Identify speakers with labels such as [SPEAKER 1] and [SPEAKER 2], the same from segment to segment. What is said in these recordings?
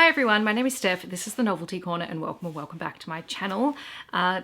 [SPEAKER 1] Hi everyone, my name is Steph. This is the Novelty Corner and welcome back to my channel.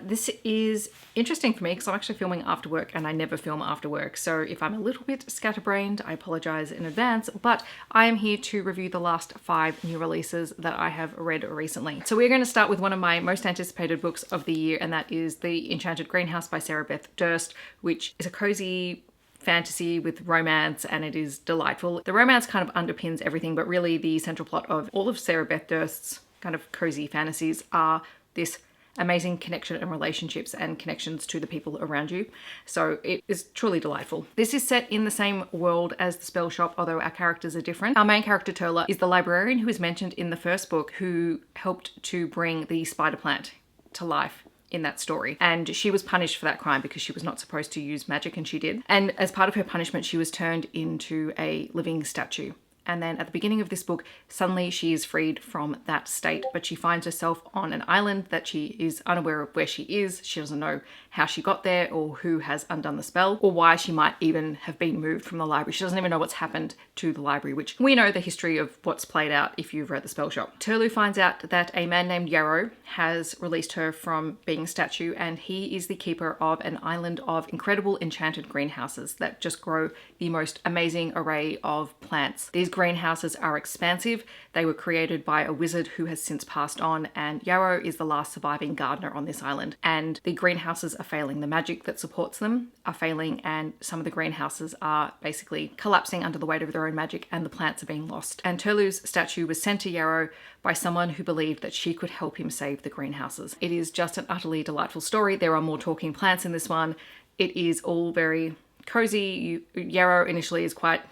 [SPEAKER 1] This is interesting for me because I'm actually filming after work and I never film after work. So if I'm a little bit scatterbrained, I apologize in advance, but I am here to review the last 5 new releases that I have read recently. So we're going to start with one of my most anticipated books of the year, and that is The Enchanted Greenhouse by Beth Durst, which is a cozy fantasy with romance, and it is delightful. The romance kind of underpins everything, but really the central plot of all of Beth Durst's kind of cozy fantasies are this amazing connection and relationships and connections to the people around you. So it is truly delightful. This is set in the same world as The Spell Shop, although our characters are different. Our main character, Turla, is the librarian who is mentioned in the first book, who helped to bring the spider plant to life in that story, and she was punished for that crime because she was not supposed to use magic, and she did. And as part of her punishment, she was turned into a living statue. And then at the beginning of this book, suddenly she is freed from that state, but she finds herself on an island that she is unaware of where she is. She doesn't know how she got there or who has undone the spell or why she might even have been moved from the library. She doesn't even know what's happened to the library, which we know the history of what's played out if you've read The Spell Shop. Turlu finds out that a man named Yarrow has released her from being a statue, and he is the keeper of an island of incredible enchanted greenhouses that just grow the most amazing array of plants. These greenhouses are expansive. They were created by a wizard who has since passed on, and Yarrow is the last surviving gardener on this island. And the greenhouses are failing. The magic that supports them are failing, and some of the greenhouses are basically collapsing under the weight of their own magic, and the plants are being lost. And Turlu's statue was sent to Yarrow by someone who believed that she could help him save the greenhouses. It is just an utterly delightful story. There are more talking plants in this one. It is all very cozy. Yarrow initially is quite,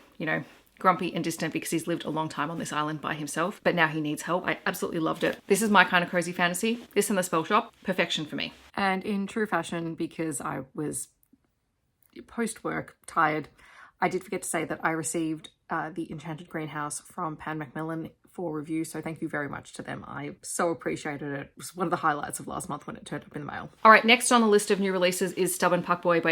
[SPEAKER 1] grumpy and distant because he's lived a long time on this island by himself, but now he needs help. I absolutely loved it. This is my kind of cozy fantasy. This and The Spell Shop, perfection for me. And in true fashion, because I was post-work tired, I did forget to say that I received The Enchanted Greenhouse from Pan Macmillan for review, so thank you very much to them. I so appreciated it. It was one of the highlights of last month when it turned up in the mail. All right, next on the list of new releases is Stubborn Puckboy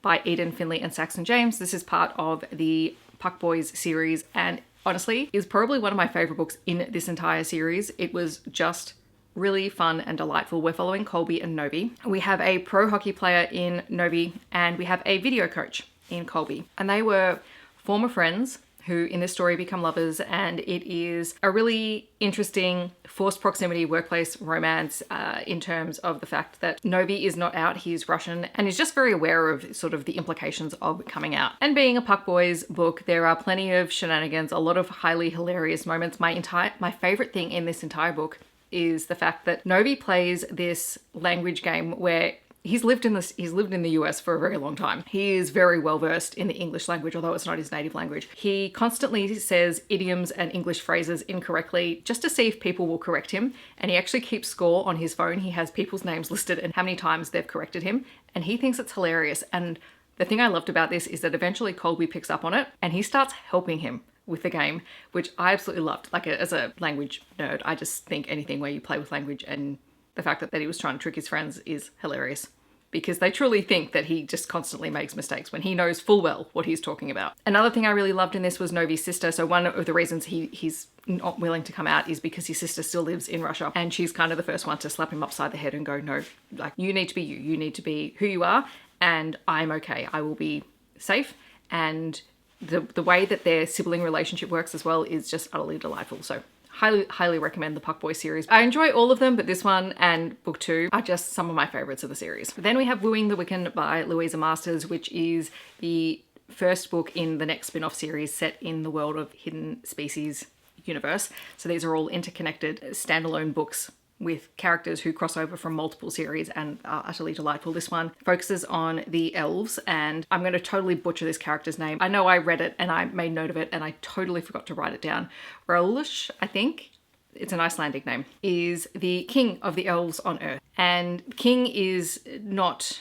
[SPEAKER 1] by Eden, Finley and Saxon James. This is part of the Puckboys series, and honestly is probably one of my favorite books in this entire series. It was just really fun and delightful. We're following Colby and Novi. We have a pro hockey player in Novi, and we have a video coach in Colby, and they were former friends who in this story become lovers, and it is a really interesting forced proximity workplace romance in terms of the fact that Novi is not out, he's Russian, and is just very aware of sort of the implications of coming out. And being a Puckboys book, there are plenty of shenanigans, a lot of highly hilarious moments. My favorite thing in this entire book is the fact that Novi plays this language game where he's lived in the US for a very long time. He is very well versed in the English language, although it's not his native language. He constantly says idioms and English phrases incorrectly just to see if people will correct him. And he actually keeps score on his phone. He has people's names listed and how many times they've corrected him. And he thinks it's hilarious. And the thing I loved about this is that eventually Colby picks up on it and he starts helping him with the game, which I absolutely loved. Like, as a language nerd, I just think anything where you play with language, and the fact that he was trying to trick his friends is hilarious, because they truly think that he just constantly makes mistakes when he knows full well what he's talking about. Another thing I really loved in this was Novi's sister. So one of the reasons he's not willing to come out is because his sister still lives in Russia, and she's kind of the first one to slap him upside the head and go, no, like, you need to be you need to be who you are, and I'm okay. I will be safe. And the way that their sibling relationship works as well is just utterly delightful. So highly recommend the Puckboy series. I enjoy all of them, but this one and book 2 are just some of my favorites of the series. Then we have Wooing the Wiccan by Louisa Masters, which is the first book in the next spin-off series set in the world of Hidden Species universe. So these are all interconnected standalone books with characters who cross over from multiple series and are utterly delightful. This one focuses on the elves, and I'm going to totally butcher this character's name. I know I read it and I made note of it and I totally forgot to write it down. Raulush, I think. It's an Icelandic name, is the king of the elves on Earth. And king is not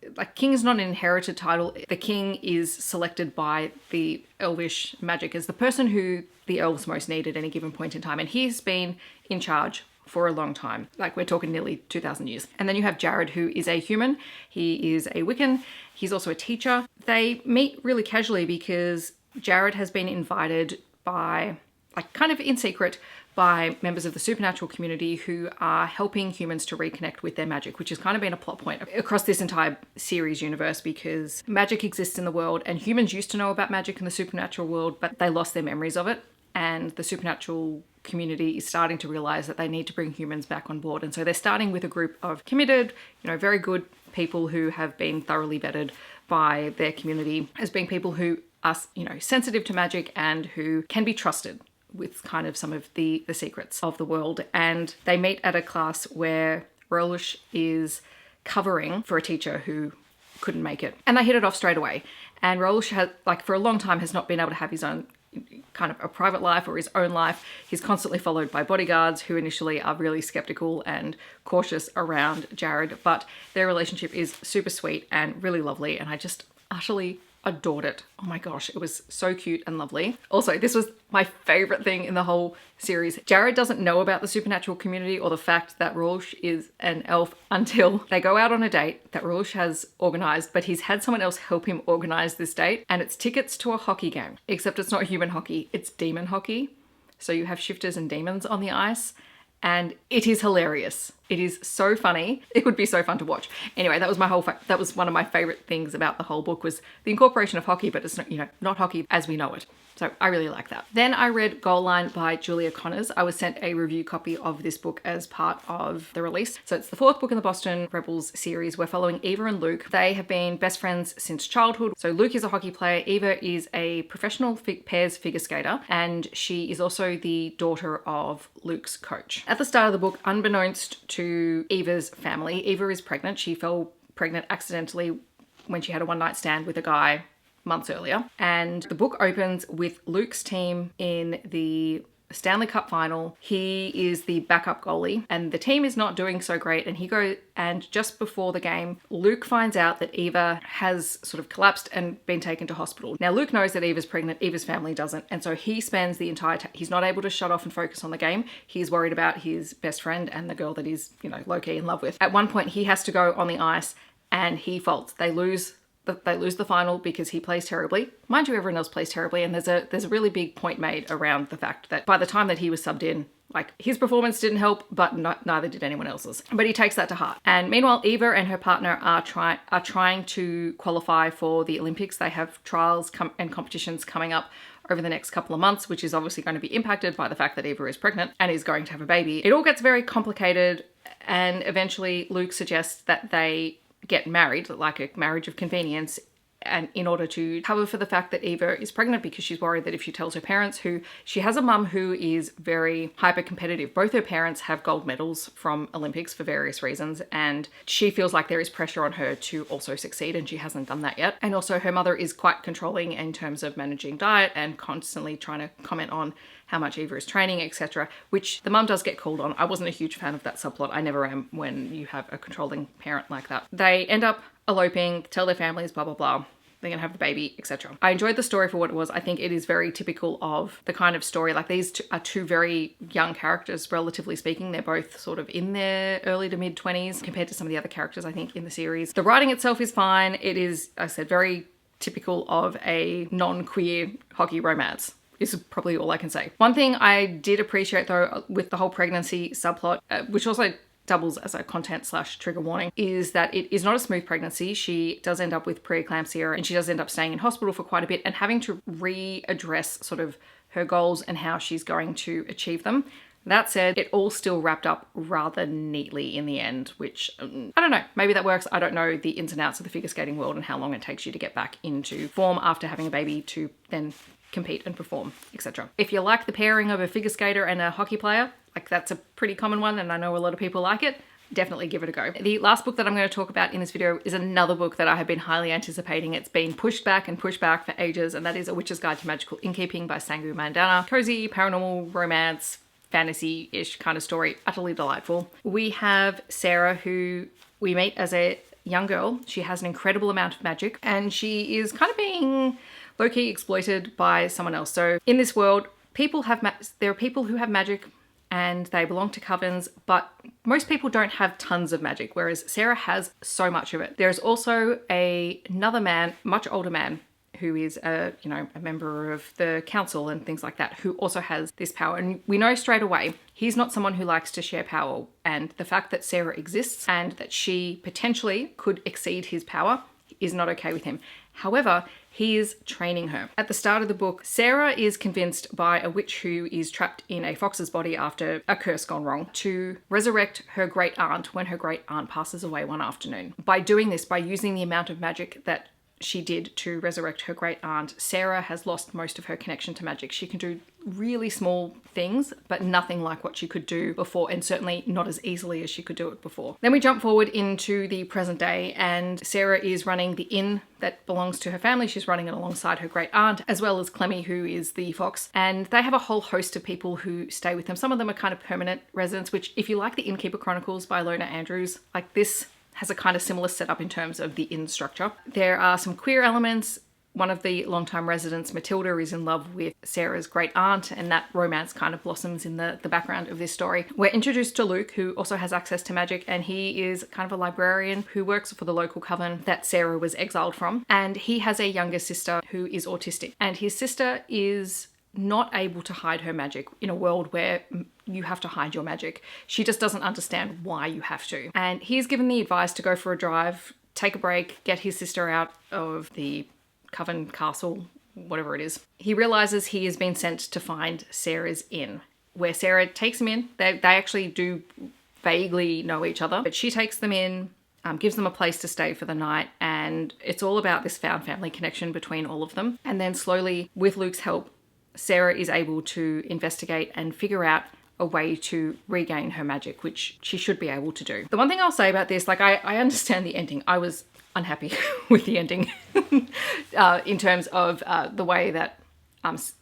[SPEAKER 1] an inherited title. The king is selected by the elvish magic as the person who the elves most need at any given point in time. And he's been in charge for a long time. Like, we're talking nearly 2,000 years. And then you have Jared, who is a human. He is a Wiccan. He's also a teacher. They meet really casually because Jared has been invited by like kind of in secret, by members of the supernatural community who are helping humans to reconnect with their magic, which has kind of been a plot point across this entire series universe, because magic exists in the world and humans used to know about magic in the supernatural world, but they lost their memories of it. And the supernatural community is starting to realize that they need to bring humans back on board. And so they're starting with a group of committed, very good people who have been thoroughly vetted by their community as being people who are, sensitive to magic and who can be trusted with kind of some of the secrets of the world. And they meet at a class where Rolush is covering for a teacher who couldn't make it. And they hit it off straight away. And Rolush has, for a long time, has not been able to have his own kind of a private life or his own life. He's constantly followed by bodyguards who initially are really skeptical and cautious around Jared, but their relationship is super sweet and really lovely, and I just utterly adored it. Oh my gosh, it was so cute and lovely. Also, this was my favorite thing in the whole series. Jared doesn't know about the supernatural community or the fact that Rolush is an elf until they go out on a date that Rolush has organized, but he's had someone else help him organize this date, and it's tickets to a hockey game. Except it's not human hockey, it's demon hockey. So you have shifters and demons on the ice, and it is hilarious. It is so funny. It would be so fun to watch. Anyway, that was that was one of my favorite things about the whole book, was the incorporation of hockey, but it's not, not hockey as we know it. So I really like that. Then I read Goal Line by Julia Connors. I was sent a review copy of this book as part of the release. So it's the fourth book in the Boston Rebels series. We're following Eva and Luke. They have been best friends since childhood. So Luke is a hockey player. Eva is a professional pairs figure skater, and she is also the daughter of Luke's coach. At the start of the book, unbeknownst to Eva's family, Eva is pregnant. She fell pregnant accidentally when she had a one-night stand with a guy months earlier. And the book opens with Luke's team in the Stanley Cup final. He is the backup goalie and the team is not doing so great, and just before the game, Luke finds out that Eva has sort of collapsed and been taken to hospital. Now Luke knows that Eva's pregnant, Eva's family doesn't, and so he spends the entire he's not able to shut off and focus on the game. He's worried about his best friend and the girl that he's, low-key in love with. At one point he has to go on the ice and he faults. They lose the final because he plays terribly. Mind you, everyone else plays terribly, and there's a really big point made around the fact that by the time that he was subbed in, his performance didn't help, but neither did anyone else's. But he takes that to heart. And meanwhile, Eva and her partner are trying to qualify for the Olympics. They have trials and competitions coming up over the next couple of months, which is obviously going to be impacted by the fact that Eva is pregnant and is going to have a baby. It all gets very complicated, and eventually Luke suggests that they get married, like a marriage of convenience, and in order to cover for the fact that Eva is pregnant, because she's worried that if she tells her parents, who she has a mum who is very hyper competitive. Both her parents have gold medals from Olympics for various reasons, and she feels like there is pressure on her to also succeed, and she hasn't done that yet. And also her mother is quite controlling in terms of managing diet and constantly trying to comment on how much Eva is training, etc., which the mum does get called on. I wasn't a huge fan of that subplot. I never am when you have a controlling parent like that. They end up eloping, tell their families, blah, blah, blah. They're gonna have the baby, etc. I enjoyed the story for what it was. I think it is very typical of the kind of story, these are two very young characters, relatively speaking. They're both sort of in their early to mid 20s compared to some of the other characters, I think, in the series. The writing itself is fine. It is, I said, very typical of a non-queer hockey romance. Is probably all I can say. One thing I did appreciate though with the whole pregnancy subplot, which also doubles as a content/trigger warning, is that it is not a smooth pregnancy. She does end up with preeclampsia, and she does end up staying in hospital for quite a bit and having to readdress sort of her goals and how she's going to achieve them. That said, it all still wrapped up rather neatly in the end, which, I don't know, maybe that works. I don't know the ins and outs of the figure skating world and how long it takes you to get back into form after having a baby to then compete and perform, etc. If you like the pairing of a figure skater and a hockey player, that's a pretty common one, and I know a lot of people like it, definitely give it a go. The last book that I'm going to talk about in this video is another book that I have been highly anticipating. It's been pushed back for ages, and that is A Witch's Guide to Magical Innkeeping by Sangu Mandana. Cozy, paranormal, romance, fantasy-ish kind of story. Utterly delightful. We have Sarah, who we meet as a young girl. She has an incredible amount of magic, and she is kind of being low-key exploited by someone else. So in this world, there are people who have magic and they belong to covens, but most people don't have tons of magic, whereas Sarah has so much of it. There's also another man, much older man, who is a member of the council and things like that, who also has this power. And we know straight away he's not someone who likes to share power, and the fact that Sarah exists and that she potentially could exceed his power is not okay with him. However, he is training her. At the start of the book, Sarah is convinced by a witch who is trapped in a fox's body after a curse gone wrong to resurrect her great aunt when her great aunt passes away one afternoon. By doing this, by using the amount of magic that she did to resurrect her great aunt, Sarah has lost most of her connection to magic. She can do really small things, but nothing like what she could do before, and certainly not as easily as she could do it before. Then we jump forward into the present day, and Sarah is running the inn that belongs to her family. She's running it alongside her great aunt, as well as Clemmy, who is the fox. And they have a whole host of people who stay with them. Some of them are kind of permanent residents, which if you like the Innkeeper Chronicles by Lona Andrews, like this has a kind of similar setup in terms of the inn structure. There are some queer elements. One of the longtime residents, Matilda, is in love with Sarah's great aunt, and that romance kind of blossoms in the background of this story. We're introduced to Luke, who also has access to magic, and he is kind of a librarian who works for the local coven that Sarah was exiled from. And he has a younger sister who is autistic, and his sister is not able to hide her magic in a world where you have to hide your magic. She just doesn't understand why you have to. And he's given the advice to go for a drive, take a break, get his sister out of the Coven Castle, whatever it is. He realizes he has been sent to find Sarah's inn, where Sarah takes him in. They actually do vaguely know each other, but she takes them in, gives them a place to stay for the night, and it's all about this found family connection between all of them. And then slowly, with Luke's help, Sarah is able to investigate and figure out a way to regain her magic, which she should be able to do. The one thing I'll say about this, like I understand the ending. I was unhappy with the ending in terms of the way that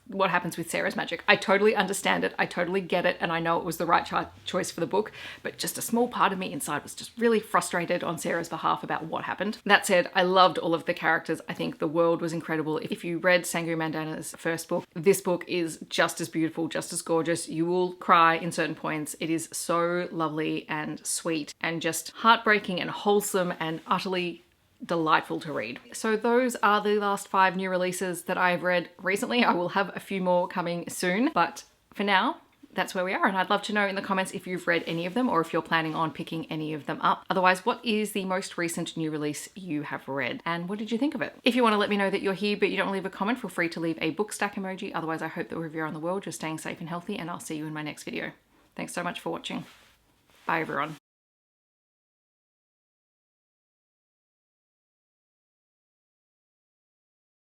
[SPEAKER 1] what happens with Sarah's magic. I totally understand it. I totally get it. And I know it was the right choice for the book, but just a small part of me inside was just really frustrated on Sarah's behalf about what happened. That said, I loved all of the characters. I think the world was incredible. If you read Sangu Mandana's first book, this book is just as beautiful, just as gorgeous. You will cry in certain points. It is so lovely and sweet and just heartbreaking and wholesome and utterly delightful to read. So those are the last 5 new releases that I've read recently. I will have a few more coming soon, but for now, that's where we are. And I'd love to know in the comments if you've read any of them or if you're planning on picking any of them up. Otherwise, what is the most recent new release you have read and what did you think of it? If you want to let me know that you're here but you don't leave a comment, feel free to leave a book stack emoji. Otherwise, I hope that wherever you're on the world, you're staying safe and healthy, and I'll see you in my next video. Thanks so much for watching. Bye everyone.